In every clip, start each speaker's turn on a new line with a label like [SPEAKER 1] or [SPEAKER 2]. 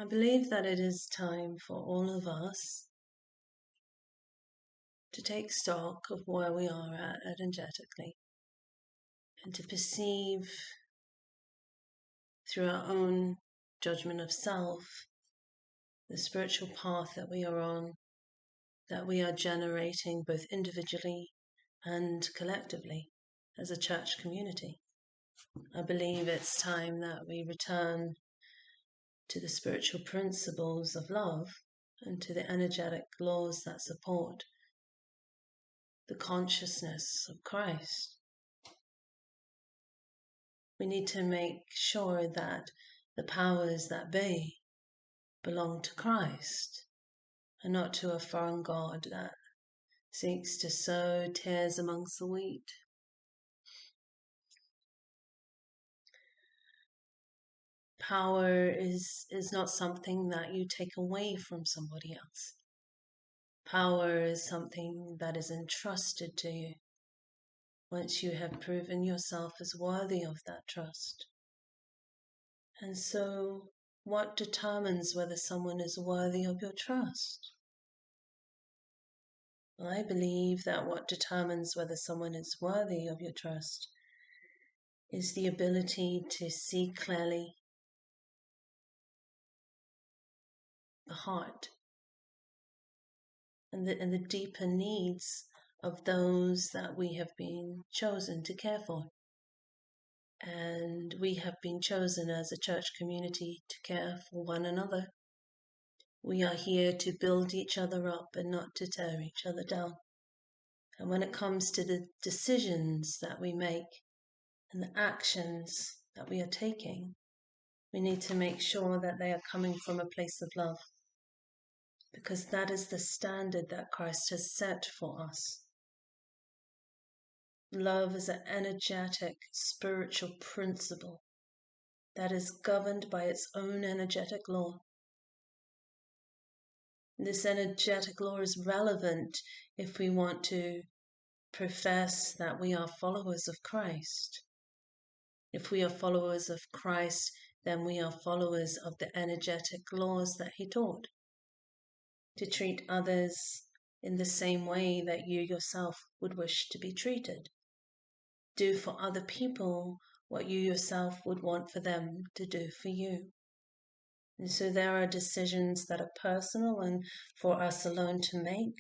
[SPEAKER 1] I believe that it is time for all of us to take stock of where we are at energetically and to perceive through our own judgment of self the spiritual path that we are on, that we are generating both individually and collectively as a church community. I believe it's time that we return to the spiritual principles of love and to the energetic laws that support the consciousness of Christ. We need to make sure that the powers that be belong to Christ and not to a foreign god that seeks to sow tares amongst the wheat. Power is not something that you take away from somebody else. Power is something that is entrusted to you once you have proven yourself as worthy of that trust. And so, what determines whether someone is worthy of your trust? Well, I believe that what determines whether someone is worthy of your trust is the ability to see clearly the heart and the deeper needs of those that we have been chosen to care for. And we have been chosen as a church community to care for one another. We are here to build each other up and not to tear each other down. And when it comes to the decisions that we make and the actions that we are taking, we need to make sure that they are coming from a place of love, because that is the standard that Christ has set for us. Love is an energetic, spiritual principle that is governed by its own energetic law. This energetic law is relevant if we want to profess that we are followers of Christ. If we are followers of Christ, then we are followers of the energetic laws that he taught. To treat others in the same way that you yourself would wish to be treated. Do for other people what you yourself would want for them to do for you. And so there are decisions that are personal and for us alone to make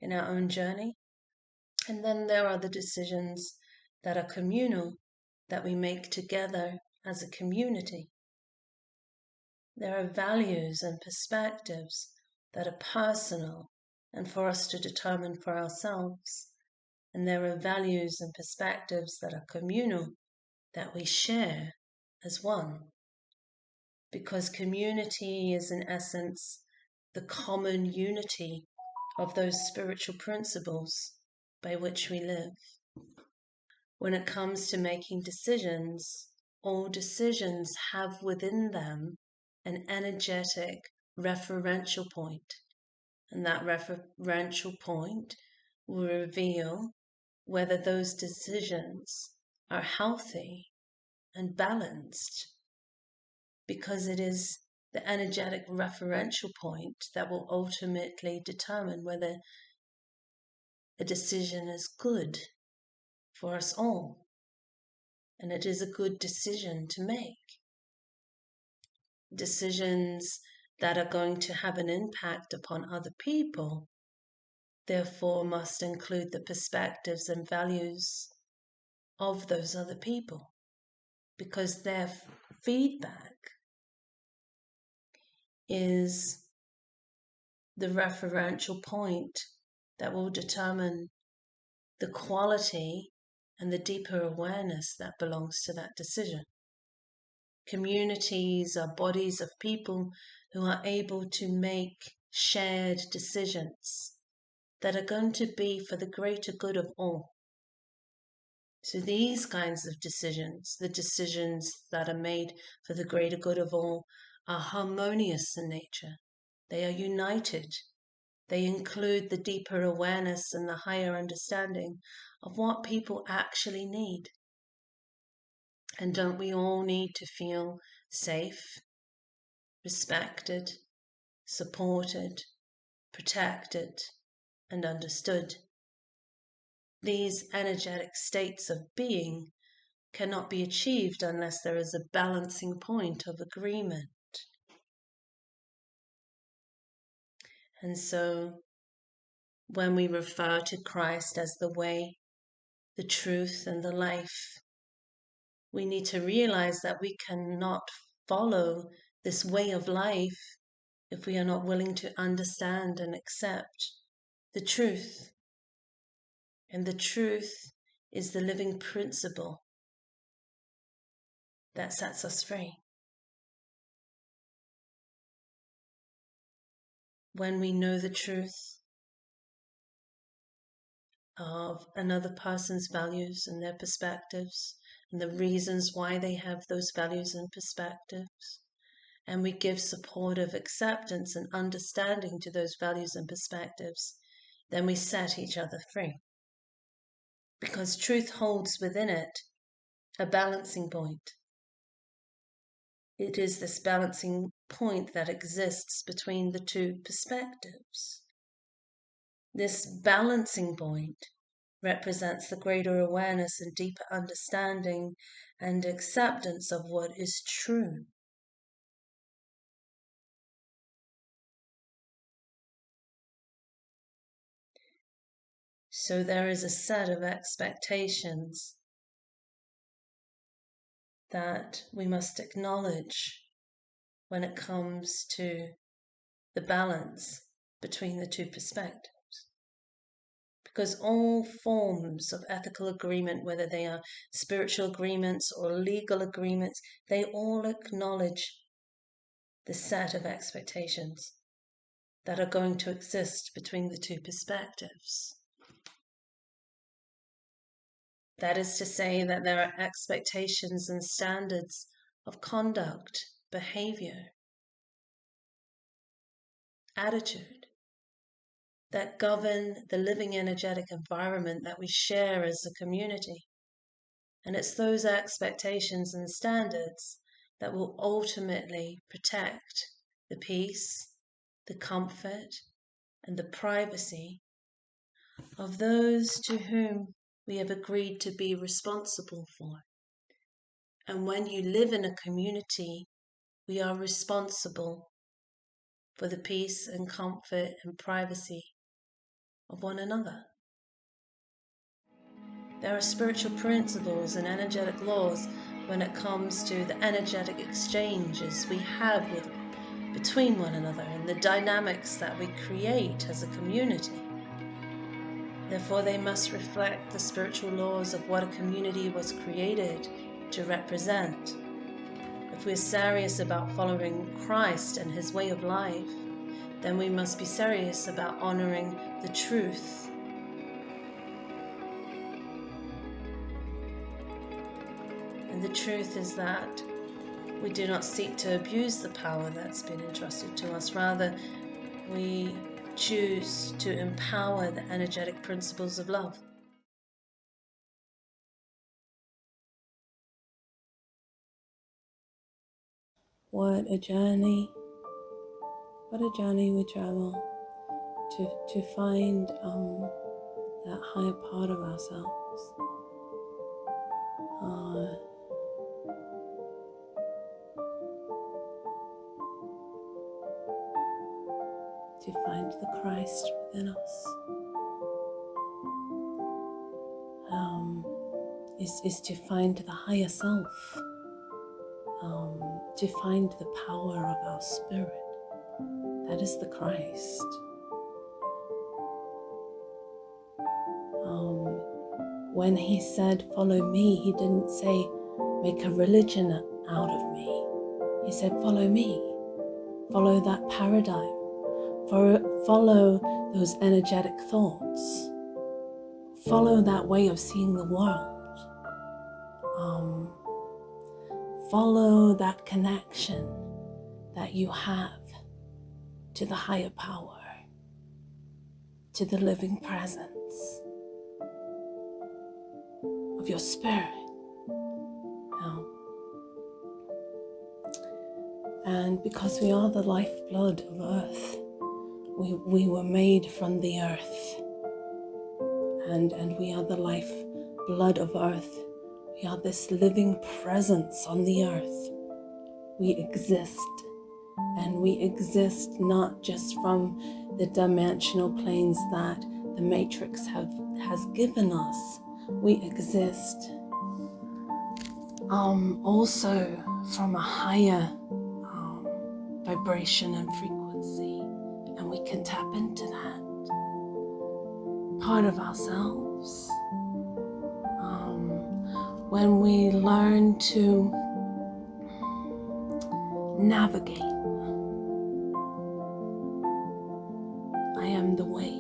[SPEAKER 1] in our own journey. And then there are the decisions that are communal, that we make together as a community. There are values and perspectives that are personal and for us to determine for ourselves. And there are values and perspectives that are communal that we share as one. Because community is in essence the common unity of those spiritual principles by which we live. When it comes to making decisions, all decisions have within them an energetic referential point. And that referential point will reveal whether those decisions are healthy and balanced, because it is the energetic referential point that will ultimately determine whether a decision is good for us all, and it is a good decision to make. Decisions that are going to have an impact upon other people, therefore must include the perspectives and values of those other people, because their feedback is the referential point that will determine the quality and the deeper awareness that belongs to that decision. Communities are bodies of people who are able to make shared decisions that are going to be for the greater good of all. So these kinds of decisions, the decisions that are made for the greater good of all, are harmonious in nature. They are united. They include the deeper awareness and the higher understanding of what people actually need. And don't we all need to feel safe, respected, supported, protected, and understood. These energetic states of being cannot be achieved unless there is a balancing point of agreement. And so, when we refer to Christ as the way, the truth, and the life, we need to realize that we cannot follow this way of life if we are not willing to understand and accept the truth. And the truth is the living principle that sets us free. When we know the truth of another person's values and their perspectives and the reasons why they have those values and perspectives, and we give supportive acceptance and understanding to those values and perspectives, then we set each other free. Because truth holds within it a balancing point. It is this balancing point that exists between the two perspectives. This balancing point represents the greater awareness and deeper understanding and acceptance of what is true. So there is a set of expectations that we must acknowledge when it comes to the balance between the two perspectives. Because all forms of ethical agreement, whether they are spiritual agreements or legal agreements, they all acknowledge the set of expectations that are going to exist between the two perspectives. That is to say that there are expectations and standards of conduct, behavior, attitude that govern the living energetic environment that we share as a community. And it's those expectations and standards that will ultimately protect the peace, the comfort, and the privacy of those to whom we have agreed to be responsible for. And when you live in a community, we are responsible for the peace and comfort and privacy of one another. There are spiritual principles and energetic laws when it comes to the energetic exchanges we have between one another and the dynamics that we create as a community. Therefore, they must reflect the spiritual laws of what a community was created to represent. If we're serious about following Christ and his way of life, then we must be serious about honoring the truth. And the truth is that we do not seek to abuse the power that's been entrusted to us. Rather, we choose to empower the energetic principles of love. What a journey we travel to find that higher part of ourselves. To find the Christ within us. Is to find the higher self, to find the power of our spirit. That is the Christ. When he said, "Follow me," he didn't say, "Make a religion out of me." He said, "Follow me. Follow that paradigm. Follow those energetic thoughts. Follow that way of seeing the world. Follow that connection that you have to the higher power, to the living presence of your spirit." And because we are the lifeblood of earth, we were made from the earth, and we are the lifeblood of earth. We are this living presence on the earth. We exist, and we exist not just from the dimensional planes that the Matrix has given us. We exist also from a higher vibration and frequency, and we can tap into that part of ourselves when we learn to navigate. I am the way,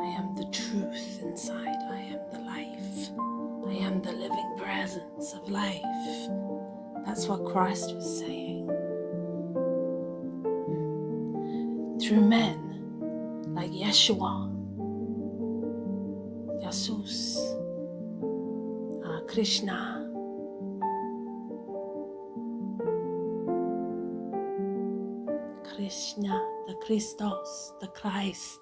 [SPEAKER 1] I am the truth inside, I am the life, I am the living presence of life. That's what Christ was saying. Through men like Yeshua, Jesus, Krishna, the Christos, the Christ,